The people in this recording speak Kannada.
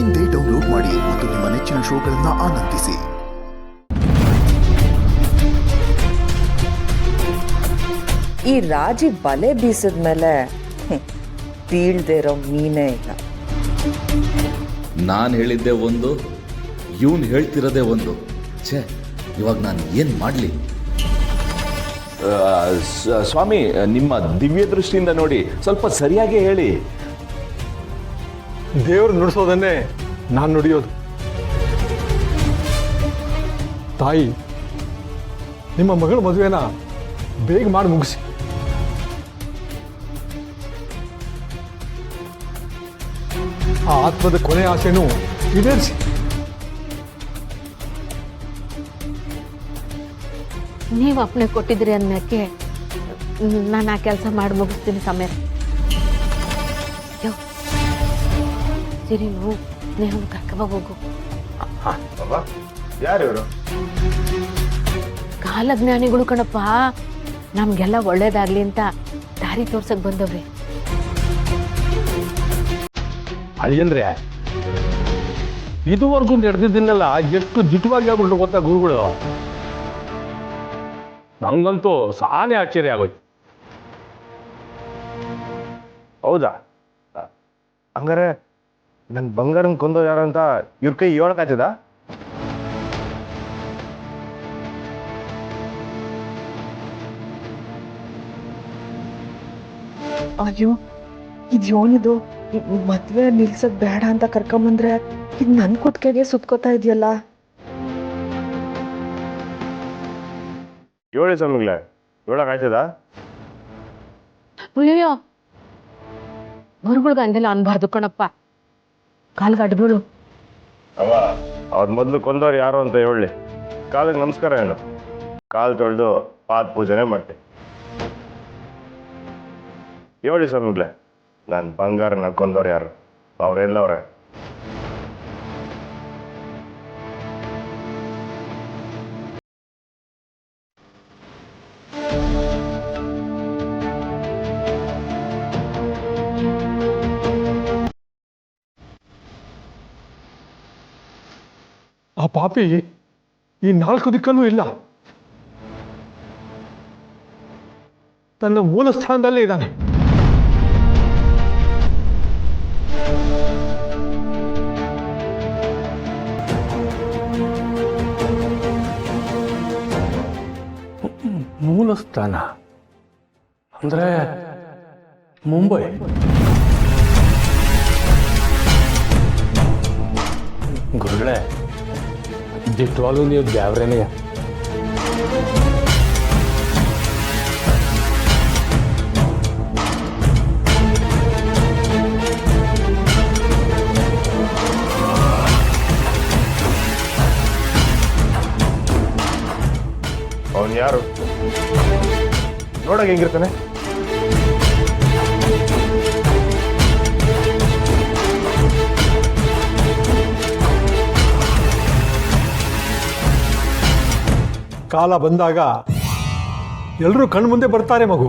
ಇಂದೇ ಡೌನ್ಲೋಡ್ ಮಾಡಿ ಮತ್ತು ನಿಮ್ಮ ನೆಚ್ಚಿನ ಶೋಗಳನ್ನು ಆನಂದಿಸಿ. ಈ ರಾಜಿ ಬಲೆ ಬೀಸಿದ್ಮೇಲೆ ಬೀಳ್ದೇ ಇರೋ ಮೀನೇ ಇಲ್ಲ. ನಾನು ಹೇಳಿದ್ದೆ ಒಂದು, ಇವನು ಹೇಳ್ತಿರೋದೇ ಒಂದು. ಛೇ, ಇವಾಗ ನಾನು ಏನು ಮಾಡಲಿ? ಸ್ವಾಮಿ, ನಿಮ್ಮ ದಿವ್ಯ ದೃಷ್ಟಿಯಿಂದ ನೋಡಿ ಸ್ವಲ್ಪ ಸರಿಯಾಗಿ ಹೇಳಿ. ದೇವರು ನುಡಿಸೋದನ್ನೇ ನಾನು ನುಡಿಯೋದು. ತಾಯಿ, ನಿಮ್ಮ ಮಗಳ ಮದುವೆನ ಬೇಗ ಮಾಡಿ ಮುಗಿಸಿ. ಆ ಆತ್ಮದ ಕೊನೆ ಆಸೆನೂ ಈಡೇರಿಸಿ. ನೀವು ಅಪ್ಪಣೆ ಕೊಟ್ಟಿದ್ರಿ ಅನ್ನಕ್ಕೆ ನಾನು ಆ ಕೆಲಸ ಮಾಡಿ ಮುಗಿಸ್ತೀನಿ ಸಮಯ. ಸಿರಿನು ನೀವು ಕರ್ಕಬ ಹೋಗು. ಯಾರು? ಕಾಲಜ್ಞಾನಿಗಳು ಕಣಪ್ಪ, ನಮ್ಗೆಲ್ಲ ಒಳ್ಳೇದಾಗ್ಲಿ ಅಂತ ದಾರಿ ತೋರ್ಸಕ್ ಬಂದವ್ರಿ. ಅಳಿಯಂದ್ರೆ ಇದುವರೆಗೂ ನಡೆದಿದ್ದನ್ನೆಲ್ಲ ಎಷ್ಟು ದಿಟ್ಟವಾಗಿ ಆಗ್ಬಿಟ್ಟು ಗೊತ್ತಾ ಗುರುಗಳು. ನಂಗಂತೂ ಸಾನೇ ಆಶ್ಚರ್ಯ ಆಗೋಯ್ತು. ಹೌದಾ? ಹಂಗಾರೆ ನನ್ನ ಬಂಗಾರನ್ ಕೊಂದೋ ಯಾರು ಅಂತ ಇವ್ರ ಕೈ ಹೇಳಕ್ಕಾಗ್ತದ? ಅಯ್ಯೋ, ಇದ್ಯೋನಿದು ಮದ್ವೆ ನಿಲ್ಸಕ್ ಬೇಡ ಅಂತ ಕರ್ಕೊಂಬಂದ್ರೆ ಇದು ನನ್ ಕುತ್ತಿಗೆಗೆ ಸುತ್ಕೋತಾ ಇದೆಯಲ್ಲ. ಹೇಳಿ ಸ್ವಾಮಿಗಳೇ, ಹೇಳಕ್ಕಾಗ್ತದ? ಅಯ್ಯೋ, ಗುರುಗಳ್ಗ ಹಂಗೆಲ್ಲ ಅನ್ಬಾರ್ದು ಕಣಪ್ಪ. ಕಾಲ್ಗಡ್ಗಳು ಅವ ಅವ್ರ ಮೊದಲು ಕೊಂದವ್ರು ಯಾರು ಅಂತ ಹೇಳಿ ಕಾಲಿಗೆ ನಮಸ್ಕಾರ ಹೇಳು. ಕಾಲು ತೊಳೆದು ಪಾದ ಪೂಜೆನೆ ಮಾಡ್ತೀನಿ. ಹೇಳಿ ಸ್ವಾಮಿಗಳೇ, ನಾನು ಬಂಗಾರನ ಕೊಂದವ್ರು ಯಾರು? ಅವ್ರೆಲ್ಲವ್ರೆ? ಆ ಪಾಪಿ ಈ 4 ದಿಕ್ಕಲ್ಲೂ ಇಲ್ಲ, ತನ್ನ ಮೂಲ ಸ್ಥಾನದಲ್ಲೇ ಇದ್ದಾನೆ. ಮೂಲ ಸ್ಥಾನ ಅಂದ್ರೆ ಮುಂಬೈ. ಗುರುಗಳೇ, ದಿಟ್ಟವಾಗ್ಲೂ ನೀವು ದ್ಯಾವ್ರೇನೆಯ. ಅವನು ಯಾರು? ನೋಡಕ್ ಹೆಂಗಿರ್ತಾನೆ? ಕಾಲ ಬಂದಾಗ ಎಲ್ಲರೂ ಕಣ್ಮುಂದೆ ಬರ್ತಾರೆ ಮಗು.